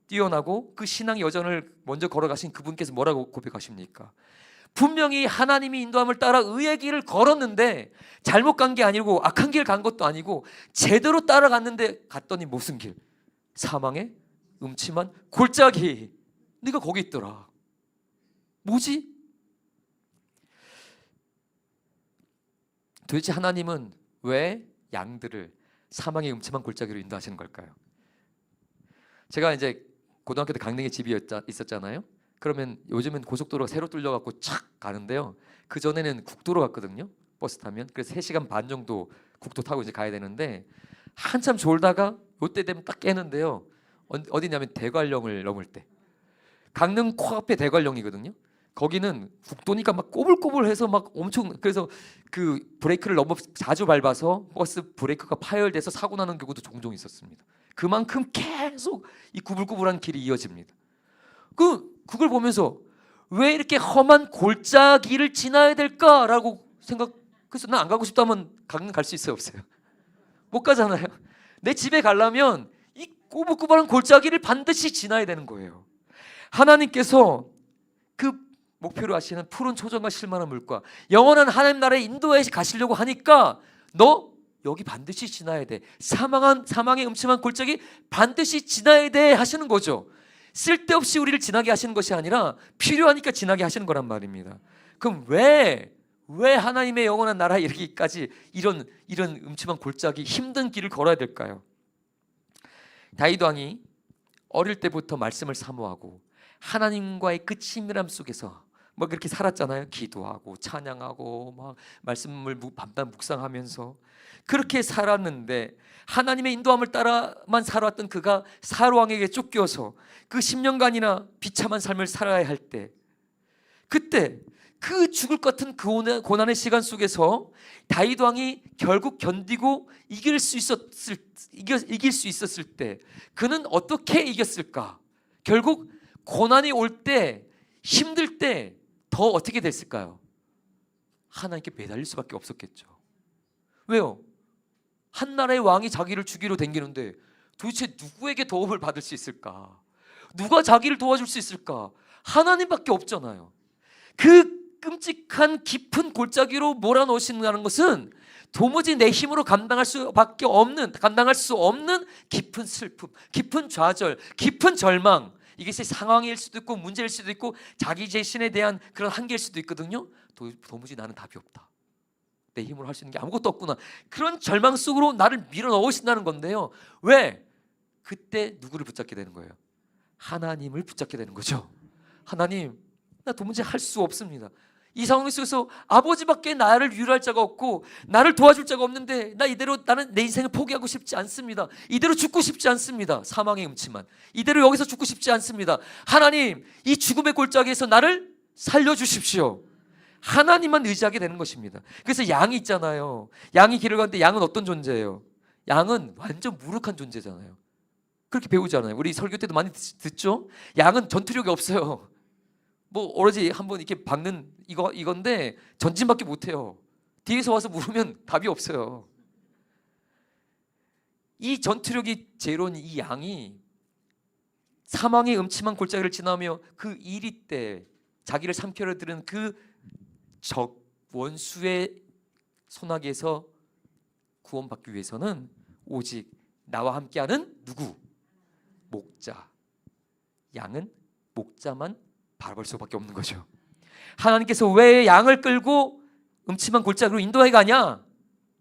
뛰어나고 그 신앙의 여정을 먼저 걸어가신 그분께서 뭐라고 고백하십니까? 분명히 하나님이 인도함을 따라 의의 길을 걸었는데 잘못 간 게 아니고 악한 길 간 것도 아니고 제대로 따라갔는데 갔더니 무슨 길? 사망의 음침한 골짜기. 네가 거기 있더라. 뭐지? 도대체 하나님은 왜 양들을 사망의 음침한 골짜기로 인도하시는 걸까요? 제가 이제 고등학교 때 강릉에 집이 있었잖아요. 그러면 요즘은 고속도로 새로 뚫려갖고 착 가는데요. 그 전에는 국도로 갔거든요. 버스 타면. 그래서 3시간 반 정도 국도 타고 이제 가야 되는데 한참 졸다가 요때 되면 딱 깨는데요. 어디냐면 대관령을 넘을 때. 강릉 코앞에 대관령이거든요. 거기는 국도니까 막 꼬불꼬불해서 막 엄청, 그래서 그 브레이크를 너무 자주 밟아서 버스 브레이크가 파열돼서 사고 나는 경우도 종종 있었습니다. 그만큼 계속 이 구불구불한 길이 이어집니다. 그걸 보면서 왜 이렇게 험한 골짜기를 지나야 될까라고 생각해서 난 안 가고 싶다면 강릉 갈 수 있어요, 없어요? 못 가잖아요. 내 집에 가려면 이 꼬불꼬불한 골짜기를 반드시 지나야 되는 거예요. 하나님께서 그 목표로 하시는 푸른 초정과 실만한 물과 영원한 하나님 나라에 인도해 가시려고 하니까 너 여기 반드시 지나야 돼. 사망의 음침한 골짜기 반드시 지나야 돼 하시는 거죠. 쓸데없이 우리를 지나게 하시는 것이 아니라 필요하니까 지나게 하시는 거란 말입니다. 그럼 왜 하나님의 영원한 나라에 이르기까지 이런 음침한 골짜기 힘든 길을 걸어야 될까요? 다윗 왕이 어릴 때부터 말씀을 사모하고 하나님과의 그 친밀함 속에서 뭐 그렇게 살았잖아요. 기도하고 찬양하고 막 말씀을 밤낮 묵상하면서 그렇게 살았는데 하나님의 인도함을 따라만 살아왔던 그가 사울왕에게 쫓겨서 그 10년간이나 비참한 삶을 살아야 할 때, 그때 그 죽을 것 같은 그 고난의 시간 속에서 다윗 왕이 결국 견디고 이길 수 있었을 때 그는 어떻게 이겼을까? 결국 고난이 올 때, 힘들 때 더 어떻게 됐을까요? 하나님께 매달릴 수밖에 없었겠죠. 왜요? 한 나라의 왕이 자기를 죽이러 댕기는데 도대체 누구에게 도움을 받을 수 있을까? 누가 자기를 도와줄 수 있을까? 하나님밖에 없잖아요. 그 끔찍한 깊은 골짜기로 몰아넣으신다는 것은 도무지 내 힘으로 감당할 수 없는 깊은 슬픔, 깊은 좌절, 깊은 절망, 이것이 상황일 수도 있고 문제일 수도 있고 자기 자신에 대한 그런 한계일 수도 있거든요. 도무지 나는 답이 없다. 내 힘으로 할 수 있는 게 아무것도 없구나. 그런 절망 속으로 나를 밀어 넣으신다는 건데요. 왜? 그때 누구를 붙잡게 되는 거예요? 하나님을 붙잡게 되는 거죠. 하나님, 나 도무지 할 수 없습니다. 이 상황 속에서 아버지밖에 나를 위로할 자가 없고 나를 도와줄 자가 없는데 나는 내 인생을 포기하고 싶지 않습니다. 이대로 죽고 싶지 않습니다. 사망의 음침한 이대로 여기서 죽고 싶지 않습니다. 하나님, 이 죽음의 골짜기에서 나를 살려주십시오. 하나님만 의지하게 되는 것입니다. 그래서 양이 있잖아요. 양이 길을 가는데 양은 어떤 존재예요? 양은 완전 무력한 존재잖아요. 그렇게 배우잖아요. 우리 설교 때도 많이 듣죠? 양은 전투력이 없어요. 뭐 오로지 한번 이렇게 박는 이건데 전진밖에 못해요. 뒤에서 와서 물으면 답이 없어요. 이 전투력이 제로인 이 양이 사망의 음침한 골짜기를 지나며 그 이리 때 자기를 삼켜려 드는 그 적 원수의 손아귀에서 구원받기 위해서는 오직 나와 함께하는 누구? 목자. 양은 목자만 바라볼 수밖에 없는 거죠. 하나님께서 왜 양을 끌고 음침한 골짜기로 인도해 가냐?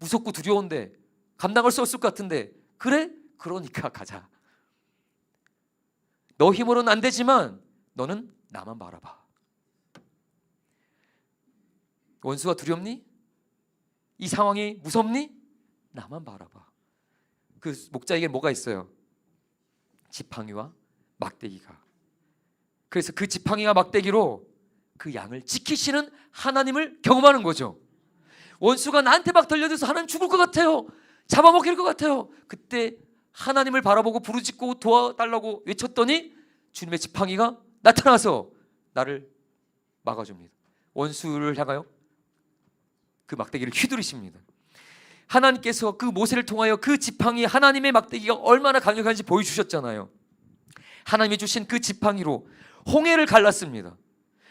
무섭고 두려운데 감당할 수 없을 것 같은데, 그래? 그러니까 가자. 너 힘으로는 안 되지만 너는 나만 바라봐. 원수가 두렵니? 이 상황이 무섭니? 나만 바라봐. 그 목자에게 뭐가 있어요? 지팡이와 막대기가. 그래서 그 지팡이와 막대기로 그 양을 지키시는 하나님을 경험하는 거죠. 원수가 나한테 막 달려들어서 하나님 죽을 것 같아요. 잡아먹힐 것 같아요. 그때 하나님을 바라보고 부르짖고 도와달라고 외쳤더니 주님의 지팡이가 나타나서 나를 막아줍니다. 원수를 향하여 그 막대기를 휘두르십니다. 하나님께서 그 모세를 통하여 그 지팡이, 하나님의 막대기가 얼마나 강력한지 보여주셨잖아요. 하나님이 주신 그 지팡이로 홍해를 갈랐습니다.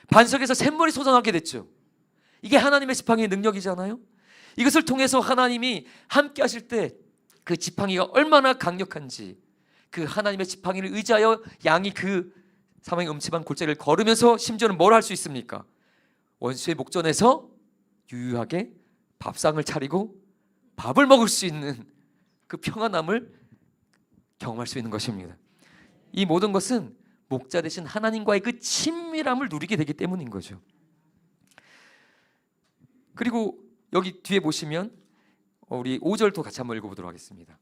반석에서 샘물이 솟아나게 됐죠. 이게 하나님의 지팡이의 능력이잖아요. 이것을 통해서 하나님이 함께 하실 때 그 지팡이가 얼마나 강력한지, 그 하나님의 지팡이를 의지하여 양이 그 사망의 음침한 골짜기를 걸으면서 심지어는 뭘 할 수 있습니까? 원수의 목전에서 유유하게 밥상을 차리고 밥을 먹을 수 있는 그 평안함을 경험할 수 있는 것입니다. 이 모든 것은 목자 되신 하나님과의 그 친밀함을 누리게 되기 때문인 거죠. 그리고 여기 뒤에 보시면 우리 5절도 같이 한번 읽어보도록 하겠습니다.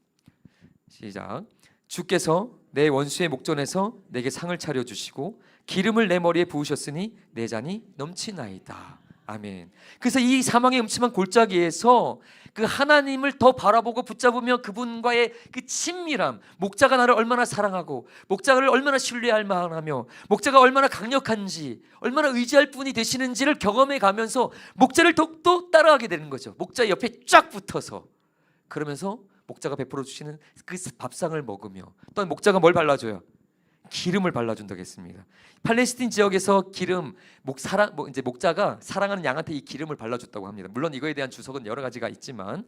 시작. 주께서 내 원수의 목전에서 내게 상을 차려주시고 기름을 내 머리에 부으셨으니 내 잔이 넘치나이다. 아멘. 그래서 이 사망의 음침한 골짜기에서 그 하나님을 더 바라보고 붙잡으며 그분과의 그 친밀함, 목자가 나를 얼마나 사랑하고 목자를 얼마나 신뢰할 만하며 목자가 얼마나 강력한지, 얼마나 의지할 분이 되시는지를 경험해 가면서 목자를 더욱더 따라가게 되는 거죠. 목자 옆에 쫙 붙어서, 그러면서 목자가 베풀어 주시는 그 밥상을 먹으며, 또 목자가 뭘 발라줘요? 기름을 발라준다고 했습니다. 팔레스틴 지역에서 기름, 이제 목자가 사랑하는 양한테 이 기름을 발라줬다고 합니다. 물론 이거에 대한 주석은 여러 가지가 있지만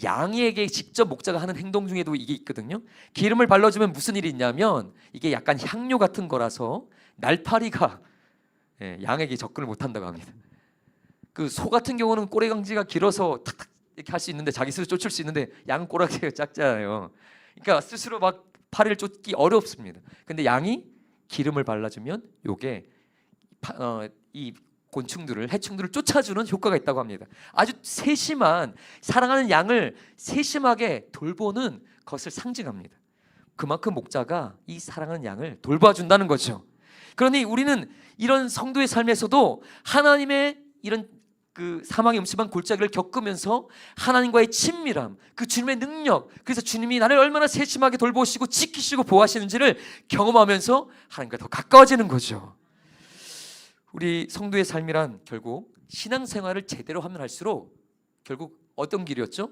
양에게 직접 목자가 하는 행동 중에도 이게 있거든요. 기름을 발라주면 무슨 일이 있냐면 이게 약간 향료 같은 거라서 날파리가 양에게 접근을 못한다고 합니다. 그 소 같은 경우는 꼬리강지가 길어서 탁탁 이렇게 할 수 있는데, 자기 스스로 쫓을 수 있는데 양은 꼬라지가 작잖아요. 그러니까 스스로 막 파리를 쫓기 어렵습니다. 근데 양이 기름을 발라주면 요게 이 곤충들을, 해충들을 쫓아주는 효과가 있다고 합니다. 아주 세심한, 사랑하는 양을 세심하게 돌보는 것을 상징합니다. 그만큼 목자가 이 사랑하는 양을 돌봐준다는 거죠. 그러니 우리는 이런 성도의 삶에서도 하나님의 이런 그 사망의 음침한 골짜기를 겪으면서 하나님과의 친밀함, 그 주님의 능력, 그래서 주님이 나를 얼마나 세심하게 돌보시고 지키시고 보호하시는지를 경험하면서 하나님과 더 가까워지는 거죠. 우리 성도의 삶이란 결국 신앙생활을 제대로 하면 할수록 결국 어떤 길이었죠?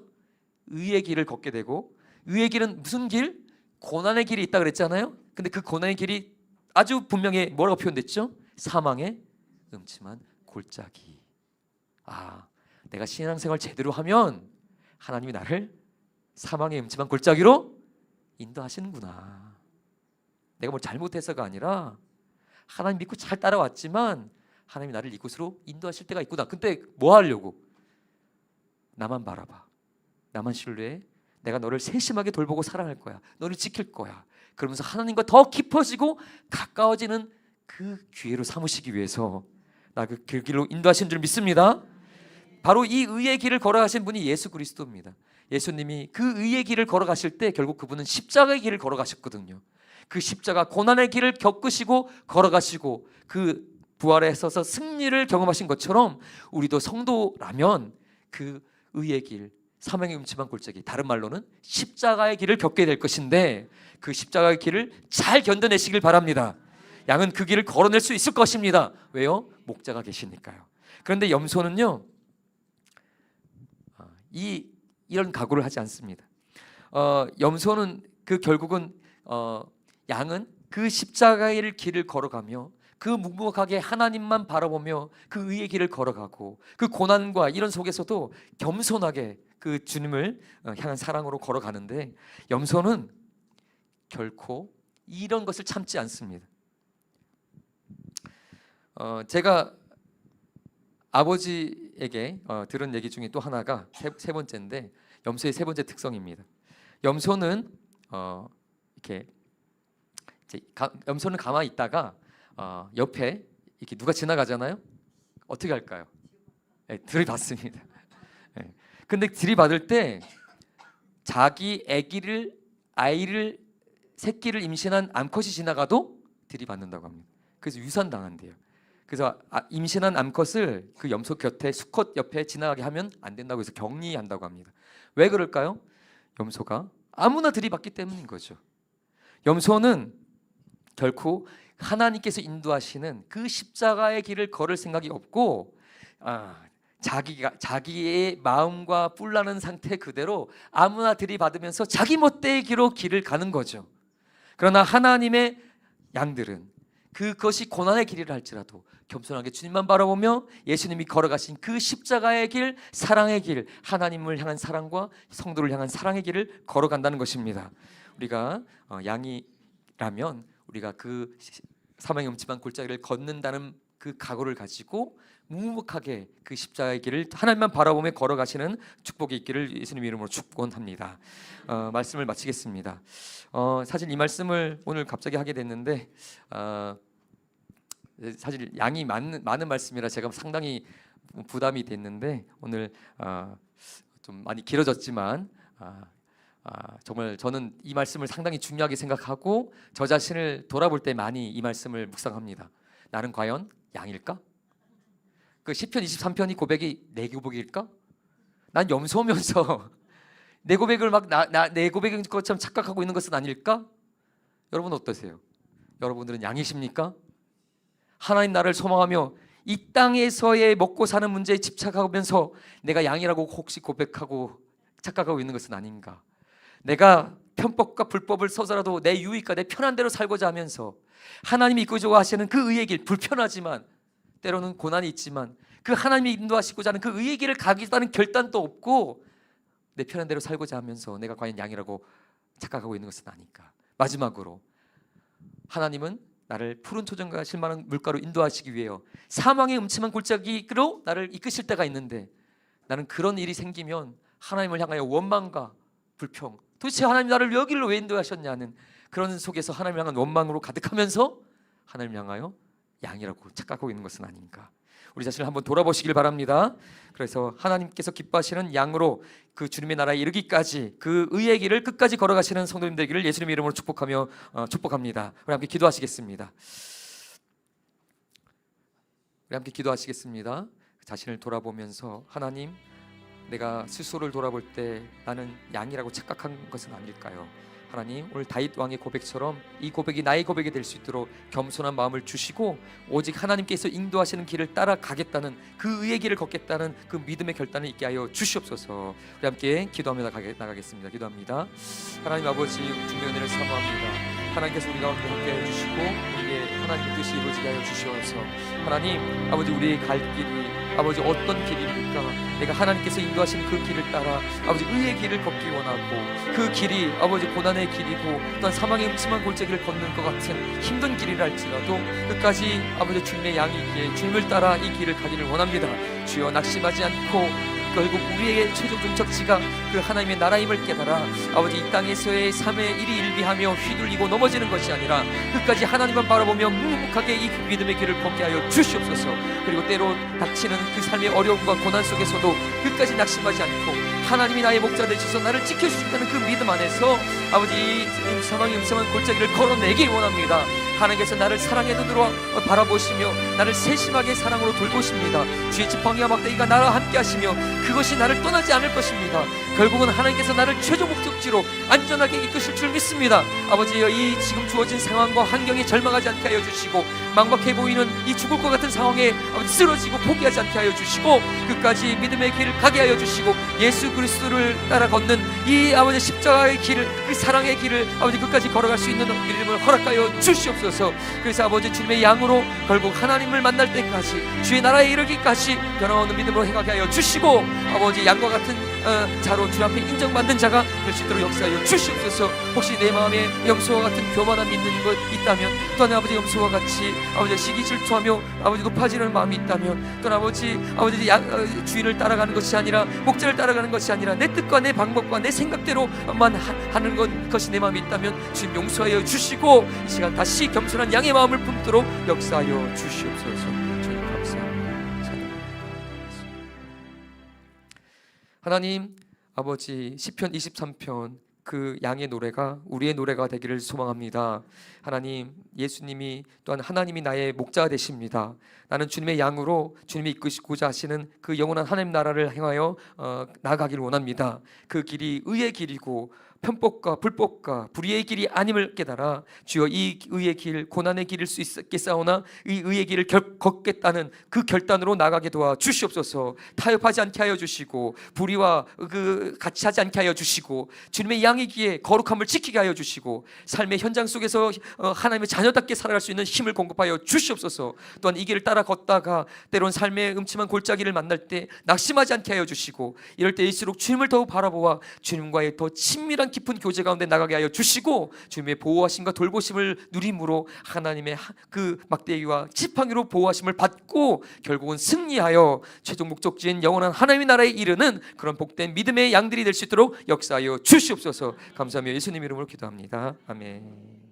의의 길을 걷게 되고, 의의 길은 무슨 길? 고난의 길이 있다 그랬잖아요. 근데 그 고난의 길이 아주 분명히 뭐라고 표현됐죠? 사망의 음침한 골짜기. 내가 신앙생활 제대로 하면 하나님이 나를 사망의 음침한 골짜기로 인도하시는구나. 내가 뭘 잘못해서가 아니라 하나님 믿고 잘 따라왔지만 하나님이 나를 이곳으로 인도하실 때가 있구나. 근데 뭐 하려고? 나만 바라봐, 나만 신뢰해, 내가 너를 세심하게 돌보고 사랑할 거야, 너를 지킬 거야. 그러면서 하나님과 더 깊어지고 가까워지는 그 기회로 삼으시기 위해서 나 그 길로 인도하신 줄 믿습니다. 바로 이 의의 길을 걸어가신 분이 예수 그리스도입니다. 예수님이 그 의의 길을 걸어가실 때 결국 그분은 십자가의 길을 걸어가셨거든요. 그 십자가 고난의 길을 겪으시고 걸어가시고 그 부활에 서서 승리를 경험하신 것처럼 우리도 성도라면 그 의의 길, 사망의 음침한 골짜기, 다른 말로는 십자가의 길을 겪게 될 것인데 그 십자가의 길을 잘 견뎌내시길 바랍니다. 양은 그 길을 걸어낼 수 있을 것입니다. 왜요? 목자가 계시니까요. 그런데 염소는요, 이런 각오를 하지 않습니다. 염소는 그 결국은 양은 그 십자가의 길을 걸어가며 그 묵묵하게 하나님만 바라보며 그 의의 길을 걸어가고 그 고난과 이런 속에서도 겸손하게 그 주님을 향한 사랑으로 걸어가는데, 염소는 결코 이런 것을 참지 않습니다. 제가 아버지에게 들은 얘기 중에 또 하나가 세 번째인데, 염소의 세 번째 특성입니다. 염소는 이렇게 염소는 가만히 있다가 옆에 이렇게 누가 지나가잖아요. 어떻게 할까요? 들이받습니다. 근데 들이받을 때 자기 아이를 새끼를 임신한 암컷이 지나가도 들이받는다고 합니다. 그래서 유산당한대요. 그래서 임신한 암컷을 그 염소 곁에, 수컷 옆에 지나가게 하면 안 된다고 해서 격리한다고 합니다. 왜 그럴까요? 염소가 아무나 들이받기 때문인 거죠. 염소는 결코 하나님께서 인도하시는 그 십자가의 길을 걸을 생각이 없고 자기의 마음과 뿔나는 상태 그대로 아무나 들이받으면서 자기 멋대의 길을 가는 거죠. 그러나 하나님의 양들은 그것이 고난의 길이라 할지라도 겸손하게 주님만 바라보며 예수님이 걸어가신 그 십자가의 길, 사랑의 길, 하나님을 향한 사랑과 성도를 향한 사랑의 길을 걸어간다는 것입니다. 우리가 양이라면 우리가 그 사망의 음침한 골짜기를 걷는다는 그 각오를 가지고 묵묵하게 그 십자가의 길을 하나님만 바라보며 걸어가시는 축복이 있기를 예수님 이름으로 축원합니다. 말씀을 마치겠습니다. 사실 이 말씀을 오늘 갑자기 하게 됐는데 사실 양이 많은 말씀이라 제가 상당히 부담이 됐는데 오늘 좀 많이 길어졌지만 정말 저는 이 말씀을 상당히 중요하게 생각하고 저 자신을 돌아볼 때 많이 이 말씀을 묵상합니다. 나는 과연 양일까? 그 시편 23편이 고백이 내 고백일까? 난 염소면서 내 고백을 막 내 고백인 것처럼 착각하고 있는 것은 아닐까? 여러분 어떠세요? 여러분들은 양이십니까? 하나님 나를 소망하며 이 땅에서의 먹고 사는 문제에 집착하면서 내가 양이라고 혹시 고백하고 착각하고 있는 것은 아닌가? 내가 편법과 불법을 써서라도 내 유익과 내 편한 대로 살고자 하면서 하나님이 이끌고자 하시는 그 의의 길, 불편하지만 때로는 고난이 있지만 그 하나님이 인도하시고자 하는 그 의의 길을 가겠다는 결단도 없고 내 편한 대로 살고자 하면서 내가 과연 양이라고 착각하고 있는 것은 아닌가? 마지막으로 하나님은 나를 푸른 초정과 실만한 물가로 인도하시기 위해요 사망의 음침한 골짜기로 나를 이끄실 때가 있는데 나는 그런 일이 생기면 하나님을 향하여 원망과 불평, 도대체 하나님 나를 여기로 왜 인도하셨냐는 그런 속에서 하나님을 향한 원망으로 가득하면서 하나님을 향하여 양이라고 착각하고 있는 것은 아닌가? 우리 자신을 한번 돌아보시길 바랍니다. 그래서 하나님께서 기뻐하시는 양으로 그 주님의 나라에 이르기까지 그 의의 길을 끝까지 걸어가시는 성도님 되기를 예수님의 이름으로 축복하며 축복합니다. 우리 함께 기도하시겠습니다. 우리 함께 기도하시겠습니다. 자신을 돌아보면서 하나님, 내가 스스로를 돌아볼 때 나는 양이라고 착각한 것은 아닐까요? 하나님, 오늘 다윗 왕의 고백처럼 이 고백이 나의 고백이 될 수 있도록 겸손한 마음을 주시고 오직 하나님께서 인도하시는 길을 따라가겠다는 그 의의 길을 걷겠다는 그 믿음의 결단을 있게 하여 주시옵소서. 우리 함께 기도하며 나가겠습니다. 기도합니다. 하나님 아버지, 주님의 은혜를 사모합니다. 하나님께서 우리 가운데 함께 해주시고 우리의 하나님의 뜻이 이루어지게 하여 주시옵소서. 하나님 아버지, 우리의 갈 길이 아버지 어떤 길입니까? 내가 하나님께서 인도하신 그 길을 따라 아버지 의의 길을 걷기 원하고 그 길이 아버지 고난의 길이고 또한 사망의 음침한 골짜기를 걷는 것 같은 힘든 길이라 할지라도 끝까지 아버지 주님의 양이기에 주님을 따라 이 길을 가기를 원합니다. 주여, 낙심하지 않고 결국 우리의 최종 종착지가 그 하나님의 나라임을 깨달아 아버지 이 땅에서의 삶의 일이 일비하며 휘둘리고 넘어지는 것이 아니라 끝까지 하나님만 바라보며 묵묵하게 이 믿음의 길을 걷게 하여 주시옵소서. 그리고 때로 닥치는 그 삶의 어려움과 고난 속에서도 끝까지 낙심하지 않고 하나님이 나의 목자 되셔서 나를 지켜주신다는 그 믿음 안에서 아버지 이 사망의 음침한 골짜기를 걸어내길 원합니다. 하나님께서 나를 사랑의 눈으로 바라보시며 나를 세심하게 사랑으로 돌보십니다. 주의 지팡이와 막대기가 나와 함께 하시며 그것이 나를 떠나지 않을 것입니다. 결국은 하나님께서 나를 최종 목적지로 안전하게 이끄실 줄 믿습니다. 아버지여, 이 지금 주어진 상황과 환경에 절망하지 않게 하여 주시고 망박해 보이는 이 죽을 것 같은 상황에 아버지 쓰러지고 포기하지 않게 하여 주시고 끝까지 믿음의 길을 가게 하여 주시고 예수 그리스도를 따라 걷는 이 아버지 십자가의 길을, 그 사랑의 길을 아버지 끝까지 걸어갈 수 있는 믿음을 허락하여 주시옵소서. 그래서 아버지 주님의 양으로 결국 하나님을 만날 때까지 주의 나라에 이르기까지 변화없는 믿음으로 행하게 하여 주시고 아버지 양과 같은 자로 주 앞에 인정받는 자가 될 수 있도록 역사하여 주시옵소서. 혹시 내 마음에 염소와 같은 교만함이 있는 것 있다면 또한 아버지 염소와 같이 아버지 시기 질투하며 아버지 높아지는 마음이 있다면 또한 아버지 주인을 따라가는 것이 아니라 목자를 따라가는 것이 아니라 내 뜻과 내 방법과 내 생각대로만 하는 것이 내 마음이 있다면 주님 용서하여 주시고 이 시간 다시 겸손한 양의 마음을 품도록 역사하여 주시옵소서. 주님 감사합니다. 찬양합니다. 하나님 아버지, 시편 23편 그 양의 노래가 우리의 노래가 되기를 소망합니다. 하나님, 예수님이 또한 하나님이 나의 목자가 되십니다. 나는 주님의 양으로 주님이 이끄시고자 하시는 그 영원한 하나님 나라를 향하여 나아가기를 원합니다. 그 길이 의의 길이고 편법과 불법과 불의의 길이 아님을 깨달아 주여 이 의의 길, 고난의 길일 수 있겠사오나 이 의의 길을 걷겠다는 그 결단으로 나가게 도와 주시옵소서. 타협하지 않게 하여 주시고 불의와 같이 하지 않게 하여 주시고 주님의 양이기에 거룩함을 지키게 하여 주시고 삶의 현장 속에서 하나님의 자녀답게 살아갈 수 있는 힘을 공급하여 주시옵소서. 또한 이 길을 따라 걷다가 때론 삶의 음침한 골짜기를 만날 때 낙심하지 않게 하여 주시고 이럴 때일수록 주님을 더욱 바라보아 주님과의 더 친밀한 영원한 깊은 교제 가운데 나가게 하여 주시고 주님의 보호하심과 돌보심을 누림으로 하나님의 그 막대기와 지팡이로 보호하심을 받고 결국은 승리하여 최종 목적지인 영원한 하나님의 나라에 이르는 그런 복된 믿음의 양들이 될 수 있도록 역사하여 주시옵소서. 감사하며 예수님 이름으로 기도합니다. 아멘.